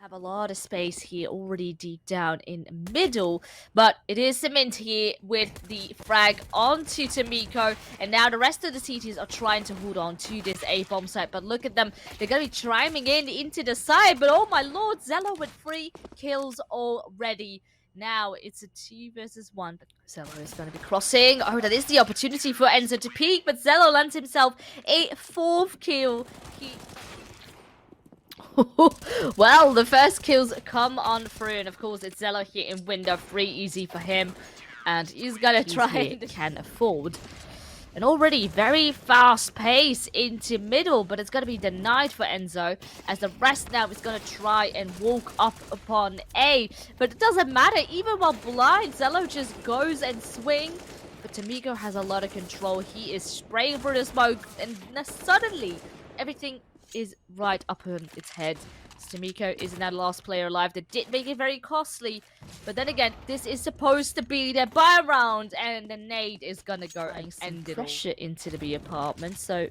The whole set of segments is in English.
Have a lot of space here already deep down in middle, but it is Cement here with the frag onto Tamiko, and now the rest of the CTs are trying to hold on to this A-bomb site, but look at them, they're going to be chiming in into the side, but oh my lord, Zello with 3 kills already. Now it's a 2 versus 1, but Zello is going to be crossing. Oh, that is the opportunity for Enzo to peek, but Zello lands himself a 4th kill. Well, the first kills come on through, and of course it's Zello here in window 3, easy for him, and he's gonna try and can afford an already very fast pace into middle, but it's gonna be denied for Enzo, as the rest now is gonna try and walk up upon A, but it doesn't matter, even while blind, Zello just goes and swings. But Tamiko has a lot of control. He is spraying through the smoke, and suddenly everything is right up on its head. Tamiko is now the last player alive. That did make it very costly, but then again, this is supposed to be their buy round, and the nade is gonna go and end pressure into the B apartment. So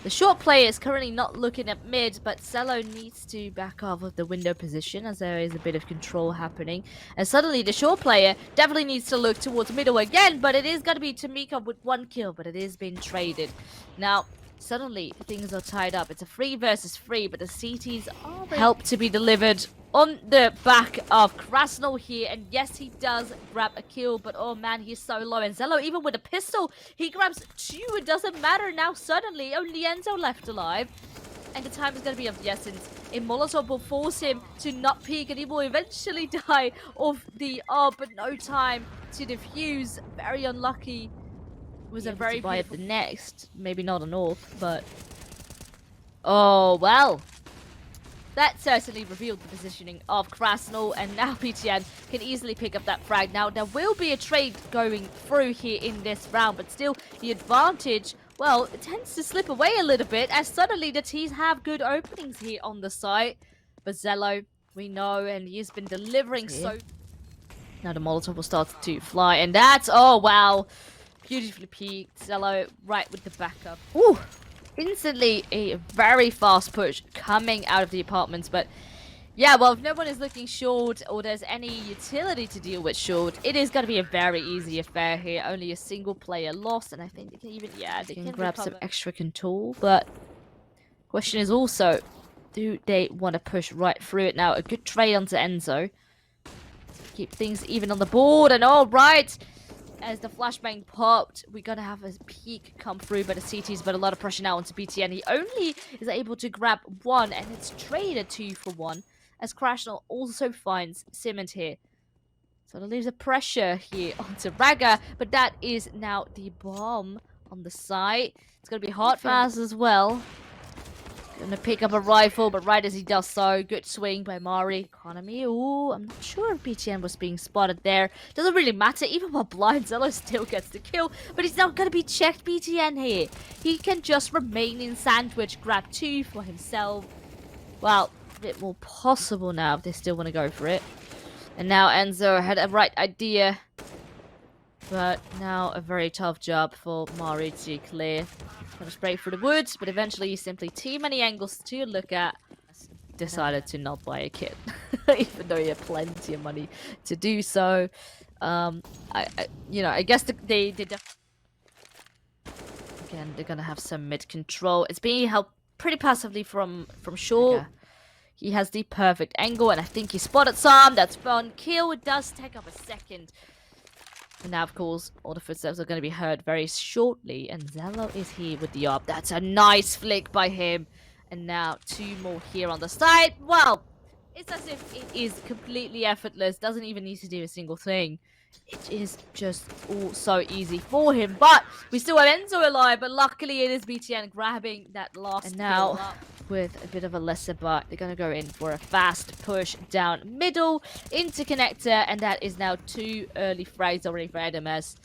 the short player is currently not looking at mid, but Zello needs to back off of the window position as there is a bit of control happening. And suddenly the short player definitely needs to look towards middle again, but it is going to be Tamiko with 1 kill, but it is being traded. Now, suddenly things are tied up. It's a 3 versus 3, but the CTs are help to be delivered on the back of Krasnal here, and yes, he does grab a kill, but oh man, he's so low. And Zello, even with a pistol, he grabs 2. It doesn't matter now. Suddenly, only Enzo left alive, and the time is going to be of the essence. A Molotov will force him to not peek, and he will eventually die of the but no time to defuse. Very unlucky. It was a very buy at the next, maybe not a north, but oh well. That certainly revealed the positioning of Krasnal, and now PTN can easily pick up that frag. Now, there will be a trade going through here in this round, but still, the advantage, well, it tends to slip away a little bit, as suddenly the T's have good openings here on the site. But Zello, we know, and he's been delivering so... Now the Molotov will start to fly, and that's, oh wow, beautifully peaked. Zello right with the backup. Ooh! Instantly a very fast push coming out of the apartments, but yeah, well, if no one is looking short or there's any utility to deal with short, it is going to be a very easy affair here. Only a single player lost, and I think they can even, yeah, they can grab some extra control, but question is also, do they want to push right through it now? A good trade onto Enzo. Keep things even on the board, and all right. As the flashbang popped, we're going to have a peek come through by the CTs, but a lot of pressure now onto BTN. He only is able to grab 1, and it's traded 2 for 1, as Krasnal also finds Cement here. So that leaves a pressure here onto Raga, but that is now the bomb on the side. It's going to be hard fast as well. Gonna pick up a rifle, but right as he does so, good swing by Mari. Economy, ooh, I'm not sure if BTN was being spotted there. Doesn't really matter, even while blind, Zello still gets the kill, but he's not gonna be checked, BTN here. He can just remain in sandwich, grab 2 for himself. Well, a bit more possible now if they still want to go for it. And now Enzo had a right idea, but now a very tough job for Mari to clear. Gonna spray through the woods, but eventually simply too many angles to look at. Decided to not buy a kit, even though he had plenty of money to do so. I guess they again, they're gonna have some mid control. It's being helped pretty passively from short. Okay. He has the perfect angle, and I think he spotted some. That's fun. Kill. It does take up a second. And now, of course, all the footsteps are going to be heard very shortly. And Zello is here with the op. That's a nice flick by him. And now 2 more here on the side. Well, it's as if it is completely effortless. Doesn't even need to do a single thing. It is just all so easy for him. But we still have Enzo alive. But luckily, it is BTN grabbing that last and now, with a bit of a lesser butt, they're going to go in for a fast push down middle into connector, and that is now 2 early frags already for Edemes.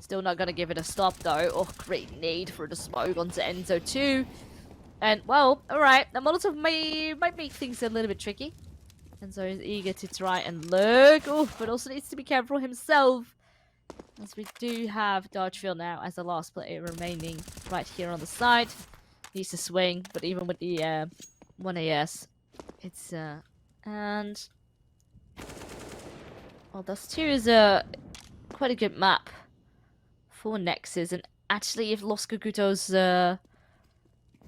Still not going to give it a stop though. Oh, great need for the smoke onto Enzo too. And well, alright, the Molotov might make things a little bit tricky. Enzo is eager to try and look, but also needs to be careful himself, as we do have Dodgefield now as the last player remaining right here on the side. Needs to swing, but even with the 1 AS, it's And well, Dust 2 is a quite a good map for Nexus, and actually if Los Cucutos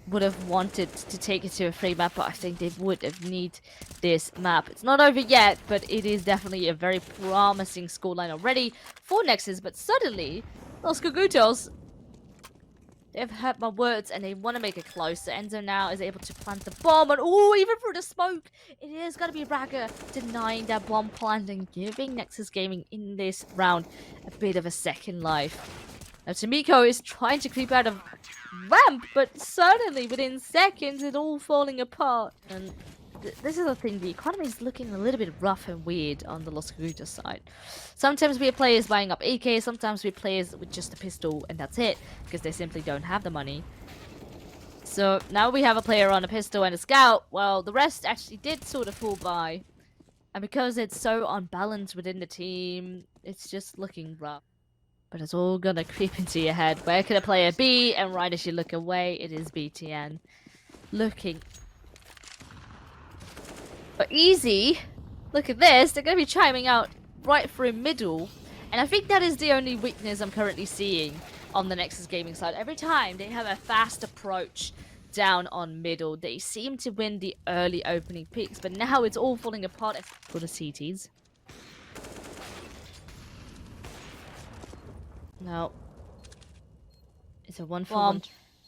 would have wanted to take it to a free map, but I think they would have need this map. It's not over yet, but it is definitely a very promising scoreline already for Nexus. But suddenly, Los Cucutos, they've heard my words and they want to make it closer. Enzo now is able to plant the bomb, and oh, even through the smoke, it is going to be Raga denying that bomb plant and giving Nexus Gaming in this round a bit of a second life. Now, Tomiko is trying to creep out of ramp, but suddenly within seconds it's all falling apart. And this is the thing, the economy is looking a little bit rough and weird on the Los Cucutos side. Sometimes we have players buying up AK, sometimes we have players with just a pistol and that's it, because they simply don't have the money. So now we have a player on a pistol and a scout, well, the rest actually did sort of fall by. And because it's so unbalanced within the team, it's just looking rough. But it's all gonna creep into your head. Where could a player be? And right as you look away, it is BTN. Looking. But easy. Look at this. They're gonna be chiming out right through middle. And I think that is the only weakness I'm currently seeing on the Nexus Gaming side. Every time they have a fast approach down on middle, they seem to win the early opening picks. But now it's all falling apart for the CTs. No. It's a 1-for-1.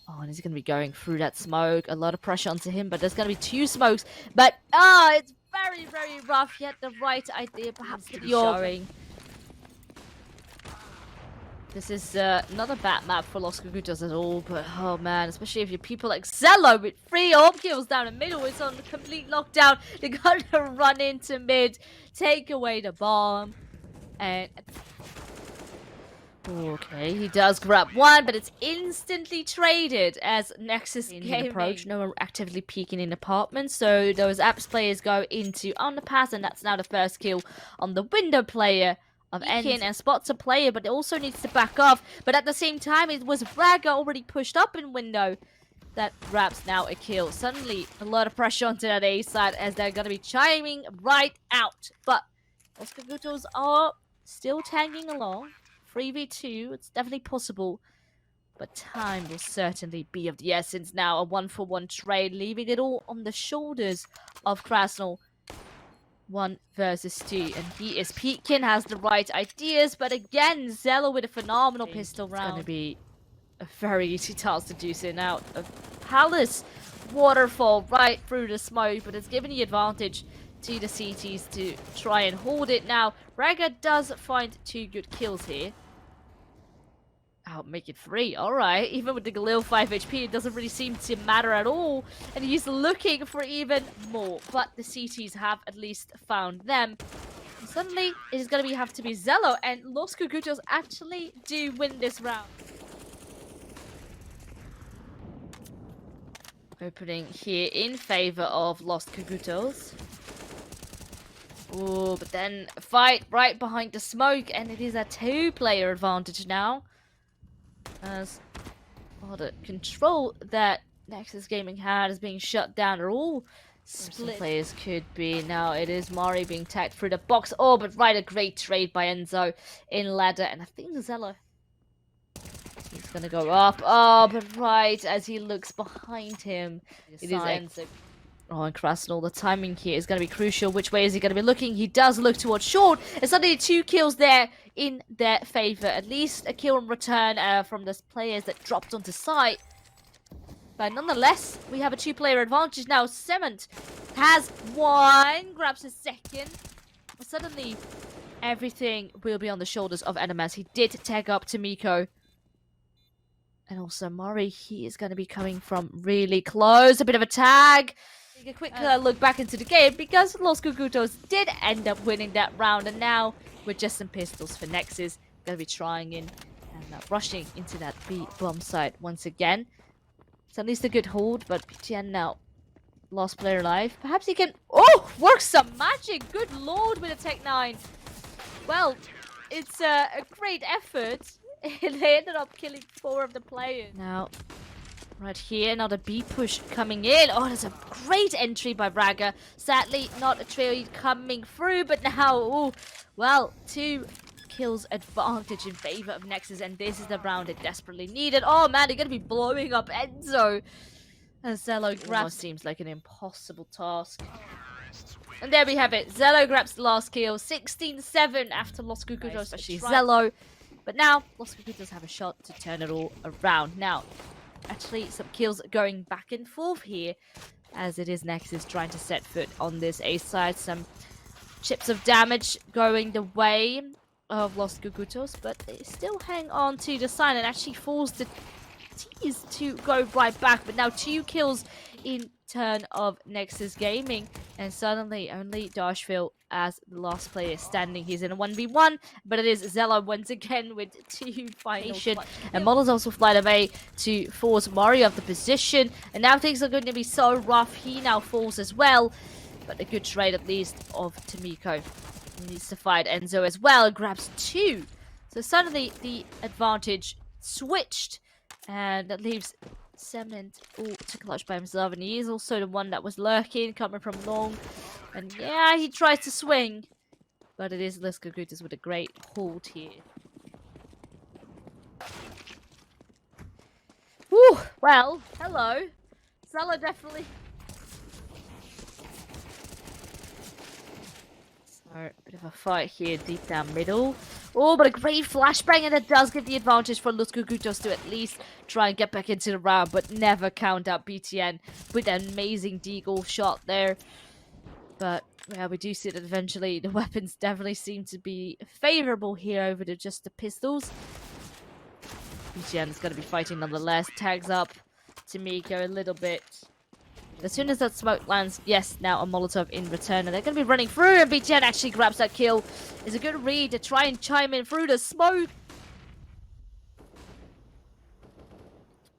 Oh, and he's going to be going through that smoke. A lot of pressure onto him, but there's going to be 2 smokes. But, it's very, very rough. He had the right idea, perhaps, to be showing. This is not a bad map for Los Cucutos at all, but, oh man, especially if you're people like Zello with 3 AWP kills down the middle. It's on complete lockdown. They got to run into mid, take away the bomb, and... Okay, he does grab 1, but it's instantly traded as Nexus Gaming approach. No one actively peeking in apartments, so those apps players go into underpass, and that's now the first kill on the window player of Enkin, and spots a player, but it also needs to back off. But at the same time, it was Raga already pushed up in window that grabs now a kill. Suddenly, a lot of pressure onto that A side as they're going to be chiming right out. But Los Cucutos are still tagging along. 3v2, it's definitely possible, but time will certainly be of the essence now. A 1-for-1 trade, leaving it all on the shoulders of Krasnal. 1 versus 2, and he is peeking, has the right ideas, but again, Zello with a phenomenal pistol round. It's going to be a very easy task to juice in out of Palace. Waterfall right through the smoke, but it's given the advantage to the CTs to try and hold it. Now, Raga does find 2 good kills here. I'll make it 3. Alright, even with the Galil 5 HP, it doesn't really seem to matter at all. And he's looking for even more. But the CTs have at least found them. And suddenly, it is going to have to be Zello. And Los Cucutos actually do win this round. Opening here in favor of Los Cucutos. Oh, but then a fight right behind the smoke. And it is a 2-player advantage now. As all the control that Nexus Gaming had is being shut down. They're all split. Players could be. Now it is Mari being tagged through the box. Oh, but right, a great trade by Enzo in ladder. And I think Zello, he's going to go up. Oh, but right as he looks behind him, it is Enzo. Oh, and Krasnal, the timing here is going to be crucial. Which way is he going to be looking? He does look towards short. And suddenly 2 kills there in their favor. At least a kill in return from the players that dropped onto site. But nonetheless, we have a 2-player advantage now. Cement has 1, grabs a 2nd. But suddenly, everything will be on the shoulders of NMS. He did tag up Tomiko. And also Mari, he is going to be coming from really close. A bit of a tag. Take a quick look back into the game, because Los Cucutos did end up winning that round. And now, with just some pistols for Nexus, going to be trying in and rushing into that B bomb site once again. It's at least a good hold, but PTN now lost player alive. Perhaps he can... Oh! Work some magic! Good lord with a Tech 9. Well, it's a great effort. They ended up killing 4 of the players. Now, Right here, another B push coming in. Oh, that's a great entry by Braga. Sadly, not a trade coming through, but now, ooh, well, 2 kills advantage in favor of Nexus, and this is the round it desperately needed. Oh man, they're gonna be blowing up Enzo. And Zello grabs seems like an impossible task. And there we have it. Zello grabs the last kill. 16-7 after Los Cucutos, especially Zello. But now, Los Cucutos have a shot to turn it all around. Now, actually, some kills going back and forth here, as it is Nexus trying to set foot on this A side. Some chips of damage going the way of Los Cucutos, but they still hang on to the side and actually force the T's to go right back. But now 2 kills in turn of Nexus Gaming, and suddenly only Dashville as the last player standing. He's in a 1v1, but it is Zello once again with 2 final. And models also fly away to force Mario off the position, and now things are going to be so rough. He now falls as well, but a good trade at least of Tomiko. He needs to fight Enzo as well, grabs 2. So suddenly the advantage switched, and that leaves Cement to clutch by himself, and he is also the one that was lurking, coming from long. And yeah, he tries to swing, but it is Les Cucutos with a great hold here. Woo! Well, hello. Zello definitely. So, a bit of a fight here deep down middle. Oh, but a great flashbang, and it does give the advantage for Los Cucutos to at least try and get back into the round, but never count out BTN with an amazing deagle shot there. But yeah, we do see that eventually the weapons definitely seem to be favorable here over just the pistols. BTN is going to be fighting nonetheless. Tags up Tomiko a little bit. As soon as that smoke lands, yes, now a Molotov in return, and they're going to be running through, and BTN actually grabs that kill. It's a good read to try and chime in through the smoke.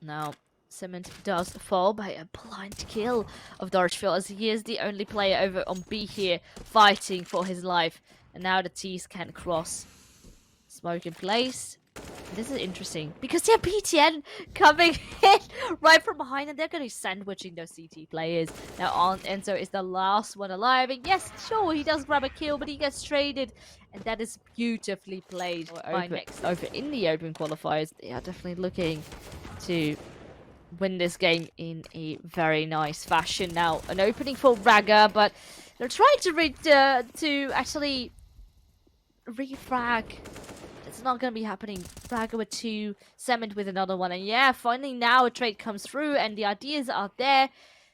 Now, Cement does fall by a blind kill of Dorchville, as he is the only player over on B here fighting for his life. And now the T's can cross. Smoke in place. This is interesting because they have BTN coming in right from behind, and they're going to be sandwiching those CT players. Now, Enzo is the last one alive, and yes, sure, he does grab a kill, but he gets traded, and that is beautifully played by Nexus. Over in the open qualifiers, they are definitely looking to win this game in a very nice fashion. Now, an opening for Raga, but they're trying to actually refrag. It's not going to be happening. Braga with 2, Cement with another one. And yeah, finally now a trade comes through, and the ideas are there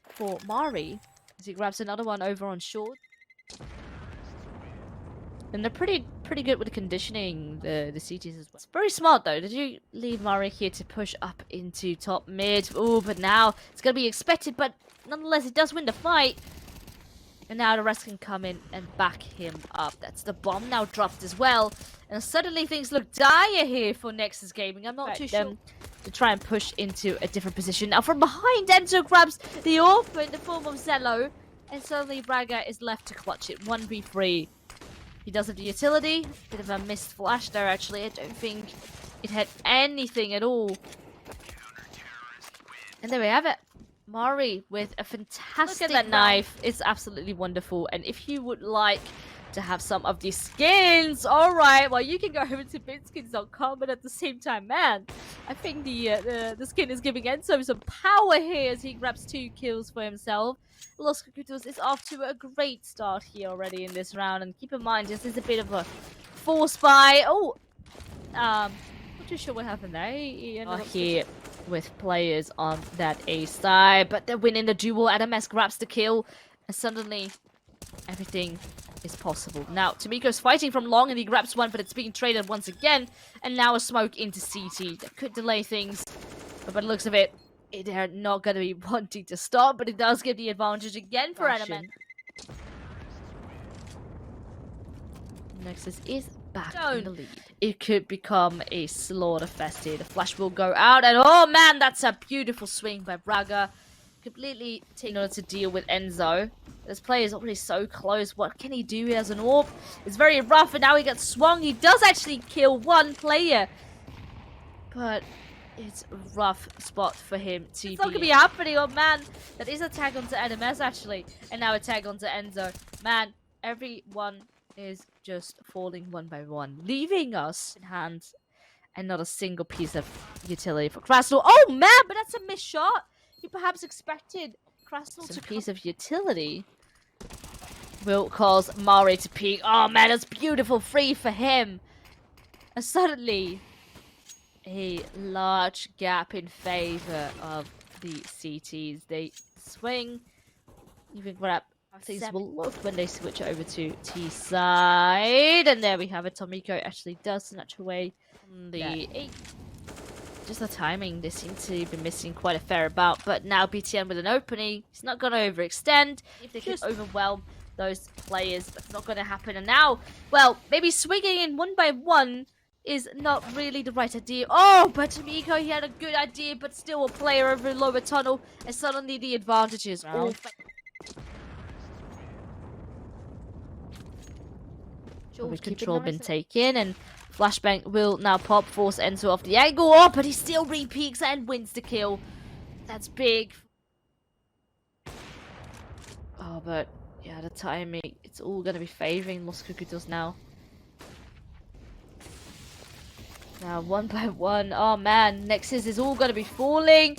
for Mari as he grabs another one over on short. And they're pretty good with conditioning the CTs as well. It's very smart though. Did you leave Mari here to push up into top mid? Oh, but now it's going to be expected, but nonetheless it does win the fight. And now the rest can come in and back him up. That's the bomb now dropped as well. And suddenly things look dire here for Nexus Gaming. I'm not too sure to try and push into a different position. Now from behind, Enzo grabs the AWP in the form of Zello. And suddenly Braga is left to clutch it. 1v3. He does have the utility. Bit of a missed flash there actually. I don't think it had anything at all. And there we have it. Mari with a fantastic Look at that knife. It's absolutely wonderful. And if you would like to have some of these skins, alright, well, you can go over to bidskins.com, but at the same time, man, I think the skin is giving Enzo some power here as he grabs 2 kills for himself. Los Cucutos is off to a great start here already in this round, and keep in mind, this is a bit of a force buy. Oh, not too sure what happened there. Here with players on that A side, but they're winning the duel. Adames grabs the kill, and suddenly everything is possible. Now, Tomiko's fighting from long, and he grabs one, but it's being traded once again, and now a smoke into CT. That could delay things, but by the looks of it, they're not going to be wanting to stop, but it does give the advantage again for Adames. Nexus is back in the lead. It could become a slaughter fest here. The flash will go out, and oh man, that's a beautiful swing by Braga. Completely taking on to deal with Enzo. This player is already so close. What can he do as an AWP? It's very rough, and now he gets swung. He does actually kill one player. But it's a rough spot for him to It's not going to be happening. Oh, man. That is a tag onto NMS, actually. And now a tag onto Enzo. Man, everyone is just falling one by one, leaving us in hands and not a single piece of utility for Krasnal. Oh, man, but that's a missed shot. He perhaps expected Krasnal to piece of utility. Will cause Mari to peek. Oh, man, that's beautiful. Free for him. And suddenly, a large gap in favor of the CTs. They swing, even grab. Things will look when they switch over to T side. And there we have it. Tomiko actually does snatch away on the 8. Just the timing, they seem to be missing quite a fair amount. But now BTN with an opening. He's not going to overextend. If they can overwhelm those players, that's not going to happen. And now, well, maybe swinging in one by one is not really the right idea. Oh, but Tomiko, he had a good idea, but still a player over lower tunnel. And suddenly the advantages all... With control been taken, and Flashbang will now pop, force Enzo off the angle. Oh, but he still re-peaks and wins the kill. That's big. Oh, but yeah, the timing, it's all going to be favoring Los Cucutos now. Now, one by one. Oh, man, Nexus is all going to be falling.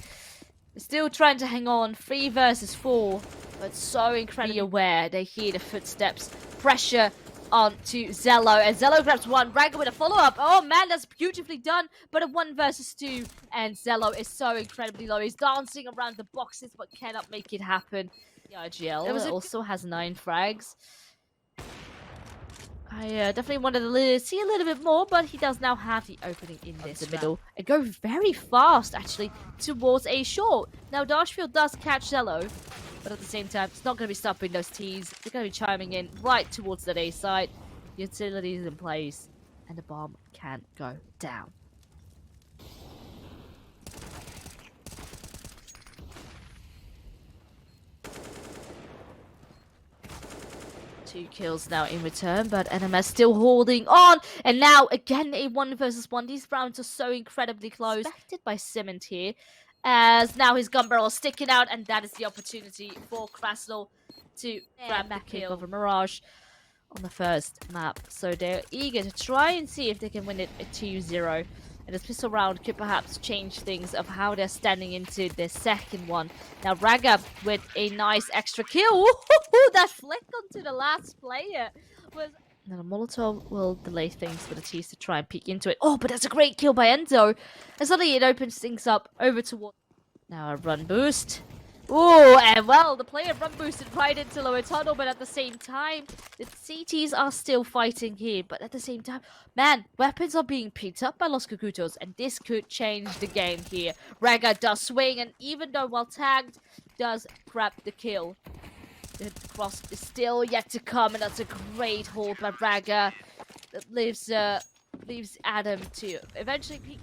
Still trying to hang on. 3 versus 4, but so incredibly aware. They hear the footsteps. Pressure onto Zello, and Zello grabs one. Raga with a follow-up. Oh man, that's beautifully done, but a 1 versus 2, and Zello is so incredibly low. He's dancing around the boxes, but cannot make it happen. HiGHL also has 9 frags. I definitely wanted to see a little bit more, but he does now have the opening in this middle. It goes very fast, actually, towards a short. Now, Dashfield does catch Zello, but at the same time, it's not going to be stopping those T's. They're going to be chiming in right towards that A side. Utilities in place, and the bomb can't go down. Two kills now in return, but NMS still holding on. And now, again, a 1 versus 1. These rounds are so incredibly close. Expected by Cement here, as now his gun barrel is sticking out, and that is the opportunity for Krasnal to grab the kill over Mirage on the first map. So they're eager to try and see if they can win it at 2-0. And this pistol round could perhaps change things of how they're standing into their second one. Now Raga with a nice extra kill. That flick onto the last player was... Now the Molotov will delay things for the T's to try and peek into it. Oh, but that's a great kill by Enzo. And suddenly it opens things up over towards... Now a run boost. Oh, and well, the player run boosted right into lower tunnel, but at the same time, the CTs are still fighting here. But at the same time, man, weapons are being picked up by Los Cucutos, and this could change the game here. Raga does swing, and even though while tagged, does grab the kill. The cross is still yet to come, and that's a great hold by Raga. That leaves Adam to eventually peek.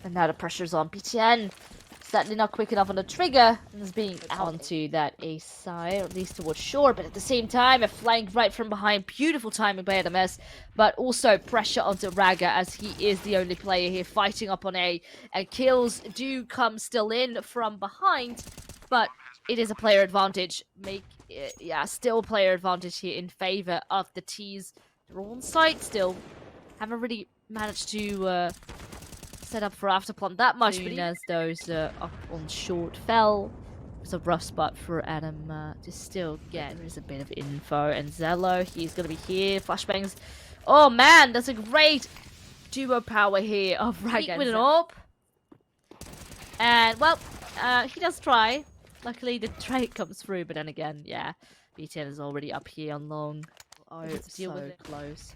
And now the pressure's on BTN. Certainly not quick enough on the trigger. And is being out onto that A side, or at least towards shore. But at the same time, a flank right from behind. Beautiful timing by NMS. But also pressure onto Raga, as he is the only player here fighting up on A. And kills do come still in from behind. But it is a player advantage. Still a player advantage here in favor of the T's. They're on site still. Haven't really managed to... set up for afterplant that much, but as those up on short fell, it's a rough spot for Adam to still get. There is a bit of info, and Zello, he's gonna be here. Flashbangs. Oh man, that's a great duo power here of Raga with an AWP. And well, he does try. Luckily, the trade comes through, but then again, yeah, BTN is already up here on long. Oh, it's so close.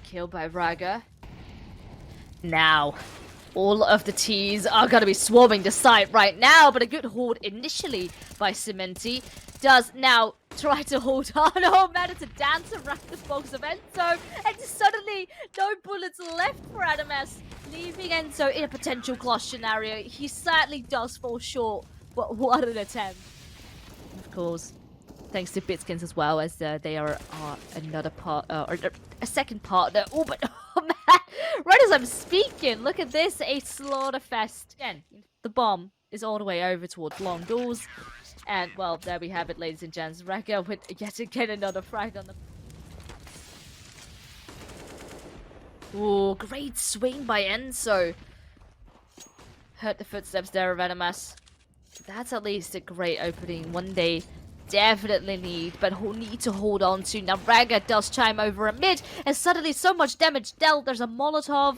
Killed by Raga. Now, all of the T's are going to be swarming the site right now, but a good hold initially by Cementi does now try to hold on. Oh man, it's a dance around the box of Enzo, and suddenly no bullets left for Adamas, leaving Enzo in a potential clutch scenario. He sadly does fall short, but what an attempt. Of course, thanks to Bitskins as well, as they are another part, or a second partner. Oh, but oh man, right as I'm speaking, look at this, a slaughterfest. Again, the bomb is all the way over towards long doors, and well, there we have it, ladies and gents. Ragga with yet again another frag on the. Oh, great swing by Enzo. Heard the footsteps there of Venomous. That's at least a great opening. One day, definitely need, but who need to hold on to. Now Ragga does chime over a mid, and suddenly so much damage dealt. There's a Molotov.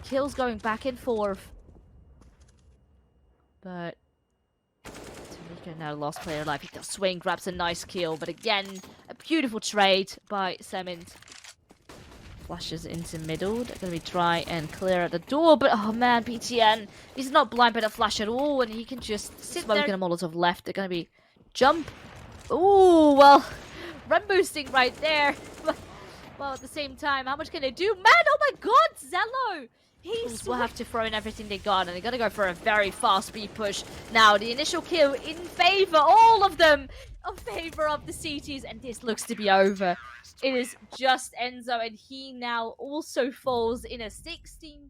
Kills going back and forth. But Tamika now lost player life. He does swing, grabs a nice kill, but again, a beautiful trade by Semmins. Flashes into middle. They're going to be try and clear at the door, but oh man, BTN, he's not blind by the flash at all, and he can just sit there. Smoking a Molotov left. They're going to be jump. Ooh, well, run boosting right there. Well, at the same time, how much can they do? Man, oh my god, Zello! Will have to throw in everything they got, and they're going to go for a very fast speed push. Now, the initial kill in favor, all of them, in favor of the CTs, and this looks to be over. It is just Enzo, and he now also falls in a 16-10.